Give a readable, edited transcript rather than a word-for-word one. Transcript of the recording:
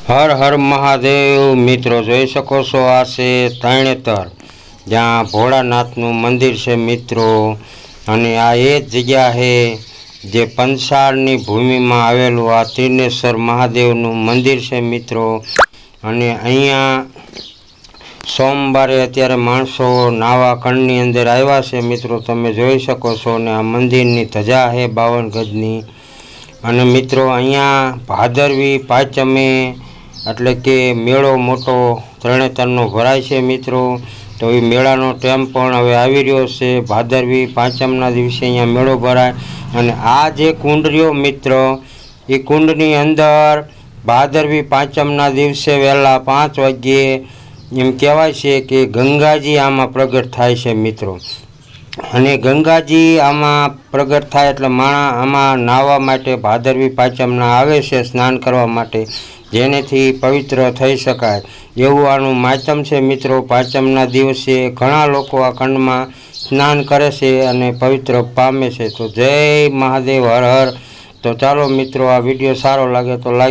હર હર મહાદેવ મિત્રો, જોઈ શકો છો આ છે તરણેતર, જ્યાં ભોળાનાથનું મંદિર છે મિત્રો. અને આ એ જ જગ્યા છે જે પંસાળની ભૂમિમાં આવેલું આ ત્રિનેશ્વર મહાદેવનું મંદિર છે મિત્રો. અને અહીંયા સોમવારે અત્યારે માણસો નાવા કણની અંદર આવ્યા છે મિત્રો, તમે જોઈ શકો છો. અને આ મંદિરની ધજા છે 52 ગજની. અને મિત્રો અહીંયા ભાદરવી પાંચમે એટલે કે મેળો મોટો તરણેતરનો ભરાય છે મિત્રો. તો એ મેળાનો ટાઈમ પણ હવે આવી રહ્યો છે. ભાદરવી પાંચમના દિવસે અહીંયા મેળો ભરાય. અને આ જે કુંડ રહ્યો મિત્રો, એ કુંડની અંદર ભાદરવી પાંચમના દિવસે વહેલા 5 વાગ્યે એમ કહેવાય છે કે ગંગાજી આમાં પ્રગટ થાય છે મિત્રો. અને ગંગાજી આમાં પ્રગટ થાય એટલે માણસ આમાં નાહવા માટે ભાદરવી પાંચમના આવે છે સ્નાન કરવા માટે, જેનેથી પવિત્ર થઈ શકાય એવું આનું માધ્યમ છે મિત્રો. પાંચમના દિવસે ઘણા લોકો આ કંડમાં સ્નાન કરે છે અને પવિત્ર પામે છે. તો જય મહાદેવ, હર હર. તો ચાલો મિત્રો, આ વિડીયો સારો લાગે તો લાઈક